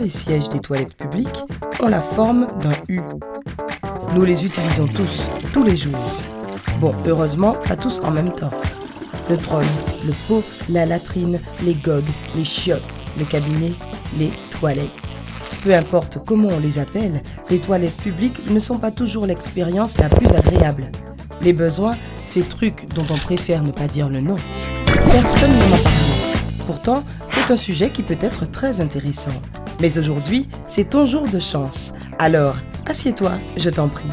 les sièges des toilettes publiques ont la forme d'un U? Nous les utilisons tous les jours. Bon, heureusement, pas tous en même temps. Le troll, le pot, la latrine, les gogues, les chiottes, le cabinet, les toilettes. Peu importe comment on les appelle, les toilettes publiques ne sont pas toujours l'expérience la plus agréable. Les besoins, ces trucs dont on préfère ne pas dire le nom. Personne ne m'en parle. Pourtant, c'est un sujet qui peut être très intéressant. Mais aujourd'hui, c'est ton jour de chance. Alors, assieds-toi, je t'en prie.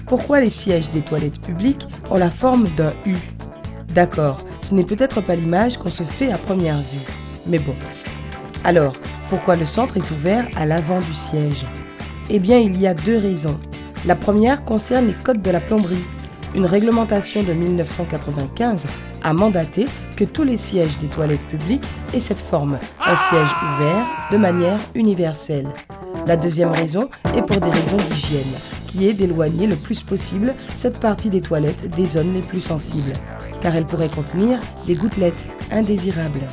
Pourquoi les sièges des toilettes publiques ont la forme d'un U? D'accord, ce n'est peut-être pas l'image qu'on se fait à première vue. Mais bon. Alors, pourquoi le centre est ouvert à l'avant du siège? Eh bien, il y a deux raisons. La première concerne les codes de la plomberie. Une réglementation de 1995 a mandaté que tous les sièges des toilettes publiques aient cette forme, un siège ouvert de manière universelle. La deuxième raison est pour des raisons d'hygiène, qui est d'éloigner le plus possible cette partie des toilettes des zones les plus sensibles, car elle pourrait contenir des gouttelettes indésirables.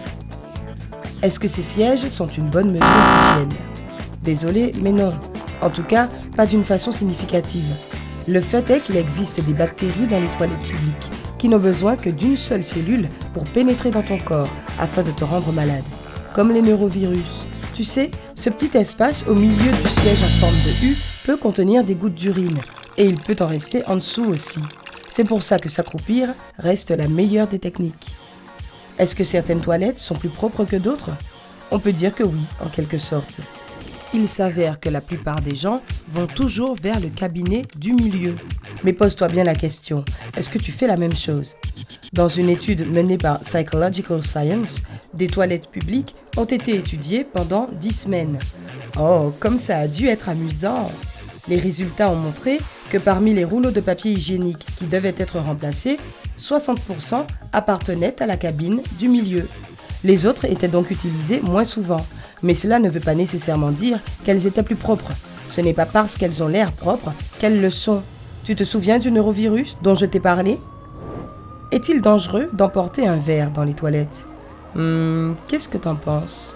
Est-ce que ces sièges sont une bonne mesure d'hygiène? Désolé, mais non. En tout cas, pas d'une façon significative. Le fait est qu'il existe des bactéries dans les toilettes publiques qui n'ont besoin que d'une seule cellule pour pénétrer dans ton corps afin de te rendre malade. Comme les neurovirus. Tu sais, ce petit espace au milieu du siège en forme de U peut contenir des gouttes d'urine et il peut en rester en dessous aussi. C'est pour ça que s'accroupir reste la meilleure des techniques. Est-ce que certaines toilettes sont plus propres que d'autres? On peut dire que oui, en quelque sorte. Il s'avère que la plupart des gens vont toujours vers le cabinet du milieu. Mais pose-toi bien la question, est-ce que tu fais la même chose? Dans une étude menée par Psychological Science, des toilettes publiques ont été étudiées pendant 10 semaines. Oh, comme ça a dû être amusant! Les résultats ont montré que parmi les rouleaux de papier hygiénique qui devaient être remplacés, 60% appartenaient à la cabine du milieu. Les autres étaient donc utilisés moins souvent. Mais cela ne veut pas nécessairement dire qu'elles étaient plus propres. Ce n'est pas parce qu'elles ont l'air propres qu'elles le sont. Tu te souviens du neurovirus dont je t'ai parlé? Est-il dangereux d'emporter un verre dans les toilettes? Qu'est-ce que t'en penses?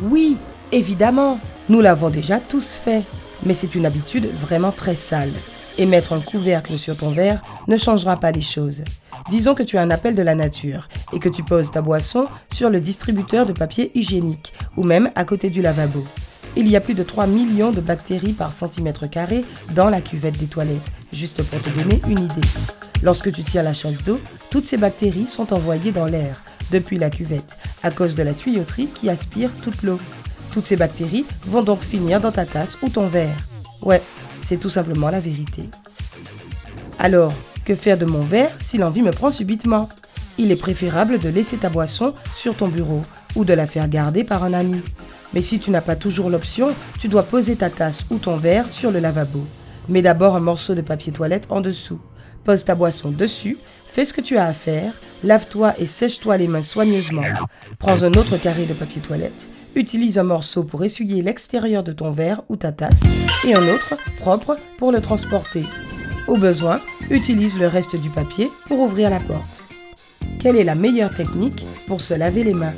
Oui, évidemment, nous l'avons déjà tous fait. Mais c'est une habitude vraiment très sale. Et mettre un couvercle sur ton verre ne changera pas les choses. Disons que tu as un appel de la nature et que tu poses ta boisson sur le distributeur de papier hygiénique ou même à côté du lavabo. Il y a plus de 3 millions de bactéries par centimètre carré dans la cuvette des toilettes, juste pour te donner une idée. Lorsque tu tires la chasse d'eau, toutes ces bactéries sont envoyées dans l'air, depuis la cuvette, à cause de la tuyauterie qui aspire toute l'eau. Toutes ces bactéries vont donc finir dans ta tasse ou ton verre. Ouais, c'est tout simplement la vérité. Alors, que faire de mon verre si l'envie me prend subitement? Il est préférable de laisser ta boisson sur ton bureau ou de la faire garder par un ami. Mais si tu n'as pas toujours l'option, tu dois poser ta tasse ou ton verre sur le lavabo. Mets d'abord un morceau de papier toilette en dessous. Pose ta boisson dessus, fais ce que tu as à faire, lave-toi et sèche-toi les mains soigneusement. Prends un autre carré de papier toilette. Utilise un morceau pour essuyer l'extérieur de ton verre ou ta tasse et un autre, propre, pour le transporter. Au besoin, utilise le reste du papier pour ouvrir la porte. Quelle est la meilleure technique pour se laver les mains?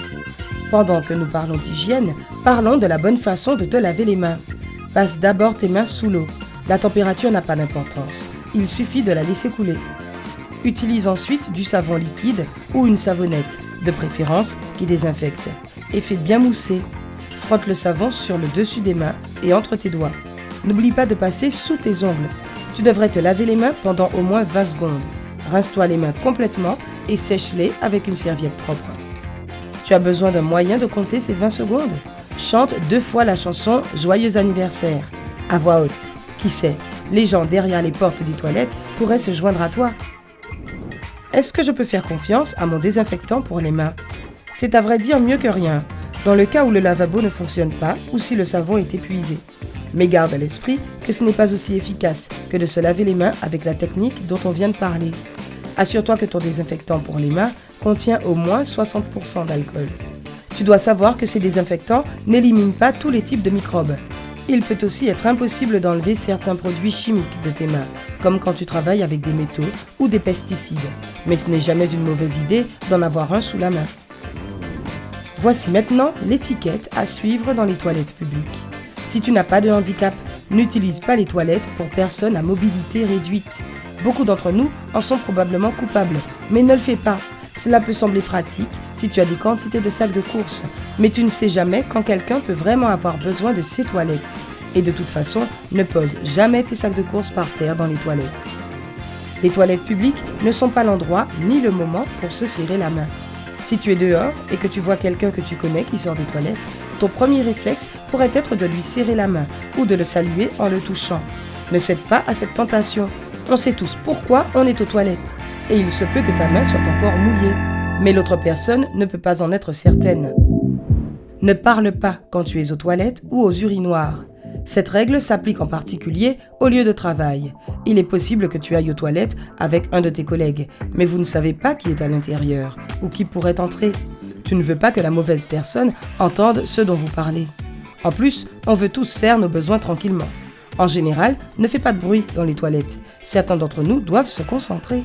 Pendant que nous parlons d'hygiène, parlons de la bonne façon de te laver les mains. Passe d'abord tes mains sous l'eau. La température n'a pas d'importance. Il suffit de la laisser couler. Utilise ensuite du savon liquide ou une savonnette, de préférence qui désinfecte, et fais bien mousser. Frotte le savon sur le dessus des mains et entre tes doigts. N'oublie pas de passer sous tes ongles. Tu devrais te laver les mains pendant au moins 20 secondes. Rince-toi les mains complètement et sèche-les avec une serviette propre. Tu as besoin d'un moyen de compter ces 20 secondes? Chante 2 fois la chanson « Joyeux anniversaire » à voix haute. Qui sait, les gens derrière les portes des toilettes pourraient se joindre à toi. Est-ce que je peux faire confiance à mon désinfectant pour les mains? C'est à vrai dire mieux que rien, dans le cas où le lavabo ne fonctionne pas ou si le savon est épuisé. Mais garde à l'esprit que ce n'est pas aussi efficace que de se laver les mains avec la technique dont on vient de parler. Assure-toi que ton désinfectant pour les mains contient au moins 60% d'alcool. Tu dois savoir que ces désinfectants n'éliminent pas tous les types de microbes. Il peut aussi être impossible d'enlever certains produits chimiques de tes mains, comme quand tu travailles avec des métaux ou des pesticides. Mais ce n'est jamais une mauvaise idée d'en avoir un sous la main. Voici maintenant l'étiquette à suivre dans les toilettes publiques. Si tu n'as pas de handicap, n'utilise pas les toilettes pour personnes à mobilité réduite. Beaucoup d'entre nous en sont probablement coupables, mais ne le fais pas. Cela peut sembler pratique si tu as des quantités de sacs de courses, mais tu ne sais jamais quand quelqu'un peut vraiment avoir besoin de ces toilettes. Et de toute façon, ne pose jamais tes sacs de courses par terre dans les toilettes. Les toilettes publiques ne sont pas l'endroit ni le moment pour se serrer la main. Si tu es dehors et que tu vois quelqu'un que tu connais qui sort des toilettes, ton premier réflexe pourrait être de lui serrer la main ou de le saluer en le touchant. Ne cède pas à cette tentation. On sait tous pourquoi on est aux toilettes. Et il se peut que ta main soit encore mouillée. Mais l'autre personne ne peut pas en être certaine. Ne parle pas quand tu es aux toilettes ou aux urinoirs. Cette règle s'applique en particulier au lieu de travail. Il est possible que tu ailles aux toilettes avec un de tes collègues, mais vous ne savez pas qui est à l'intérieur ou qui pourrait entrer. Tu ne veux pas que la mauvaise personne entende ce dont vous parlez. En plus, on veut tous faire nos besoins tranquillement. En général, ne fais pas de bruit dans les toilettes. Certains d'entre nous doivent se concentrer.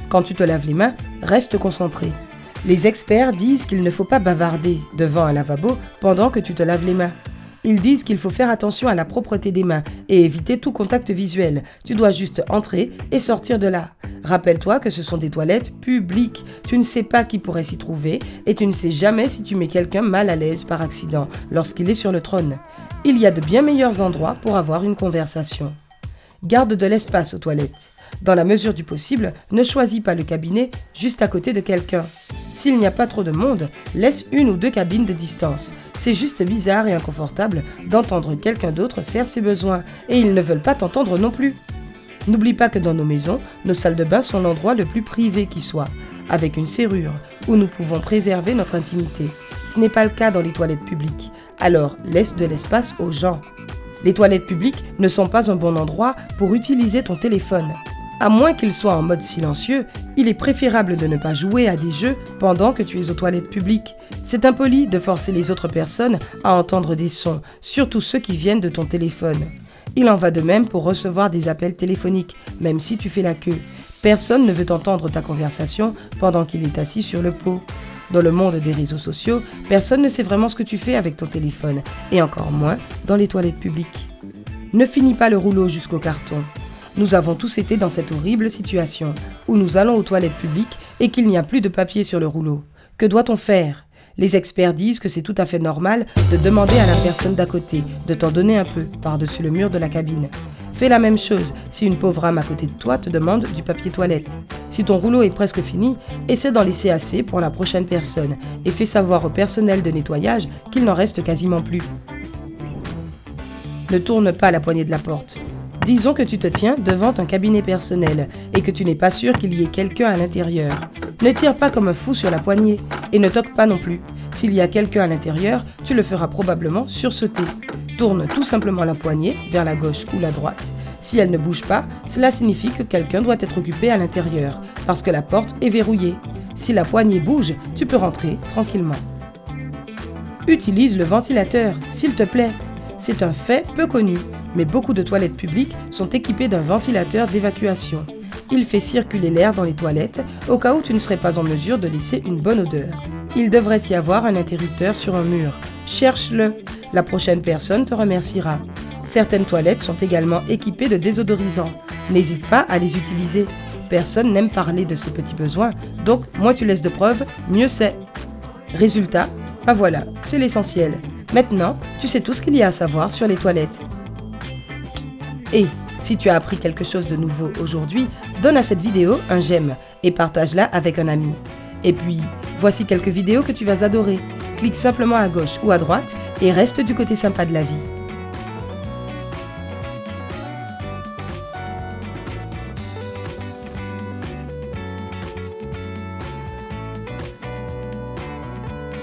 Quand tu te laves les mains, reste concentré. Les experts disent qu'il ne faut pas bavarder devant un lavabo pendant que tu te laves les mains. Ils disent qu'il faut faire attention à la propreté des mains et éviter tout contact visuel. Tu dois juste entrer et sortir de là. Rappelle-toi que ce sont des toilettes publiques. Tu ne sais pas qui pourrait s'y trouver et tu ne sais jamais si tu mets quelqu'un mal à l'aise par accident lorsqu'il est sur le trône. Il y a de bien meilleurs endroits pour avoir une conversation. Garde de l'espace aux toilettes. Dans la mesure du possible, ne choisis pas le cabinet juste à côté de quelqu'un. S'il n'y a pas trop de monde, laisse une ou deux cabines de distance. C'est juste bizarre et inconfortable d'entendre quelqu'un d'autre faire ses besoins et ils ne veulent pas t'entendre non plus. N'oublie pas que dans nos maisons, nos salles de bain sont l'endroit le plus privé qui soit, avec une serrure, où nous pouvons préserver notre intimité. Ce n'est pas le cas dans les toilettes publiques, alors laisse de l'espace aux gens. Les toilettes publiques ne sont pas un bon endroit pour utiliser ton téléphone. À moins qu'il soit en mode silencieux, il est préférable de ne pas jouer à des jeux pendant que tu es aux toilettes publiques. C'est impoli de forcer les autres personnes à entendre des sons, surtout ceux qui viennent de ton téléphone. Il en va de même pour recevoir des appels téléphoniques, même si tu fais la queue. Personne ne veut entendre ta conversation pendant qu'il est assis sur le pot. Dans le monde des réseaux sociaux, personne ne sait vraiment ce que tu fais avec ton téléphone, et encore moins dans les toilettes publiques. Ne finis pas le rouleau jusqu'au carton. Nous avons tous été dans cette horrible situation, où nous allons aux toilettes publiques et qu'il n'y a plus de papier sur le rouleau. Que doit-on faire ? Les experts disent que c'est tout à fait normal de demander à la personne d'à côté de t'en donner un peu par-dessus le mur de la cabine. Fais la même chose si une pauvre âme à côté de toi te demande du papier toilette. Si ton rouleau est presque fini, essaie d'en laisser assez pour la prochaine personne et fais savoir au personnel de nettoyage qu'il n'en reste quasiment plus. Ne tourne pas la poignée de la porte. Disons que tu te tiens devant un cabinet personnel et que tu n'es pas sûr qu'il y ait quelqu'un à l'intérieur. Ne tire pas comme un fou sur la poignée et ne toque pas non plus. S'il y a quelqu'un à l'intérieur, tu le feras probablement sursauter. Tourne tout simplement la poignée vers la gauche ou la droite. Si elle ne bouge pas, cela signifie que quelqu'un doit être occupé à l'intérieur parce que la porte est verrouillée. Si la poignée bouge, tu peux rentrer tranquillement. Utilise le ventilateur, s'il te plaît. C'est un fait peu connu, mais beaucoup de toilettes publiques sont équipées d'un ventilateur d'évacuation. Il fait circuler l'air dans les toilettes au cas où tu ne serais pas en mesure de laisser une bonne odeur. Il devrait y avoir un interrupteur sur un mur. Cherche-le. La prochaine personne te remerciera. Certaines toilettes sont également équipées de désodorisants. N'hésite pas à les utiliser. Personne n'aime parler de ses petits besoins, donc moins tu laisses de preuves, mieux c'est. Résultat, voilà, c'est l'essentiel. Maintenant, tu sais tout ce qu'il y a à savoir sur les toilettes. Et si tu as appris quelque chose de nouveau aujourd'hui, donne à cette vidéo un j'aime et partage-la avec un ami. Et puis, voici quelques vidéos que tu vas adorer. Clique simplement à gauche ou à droite et reste du côté sympa de la vie.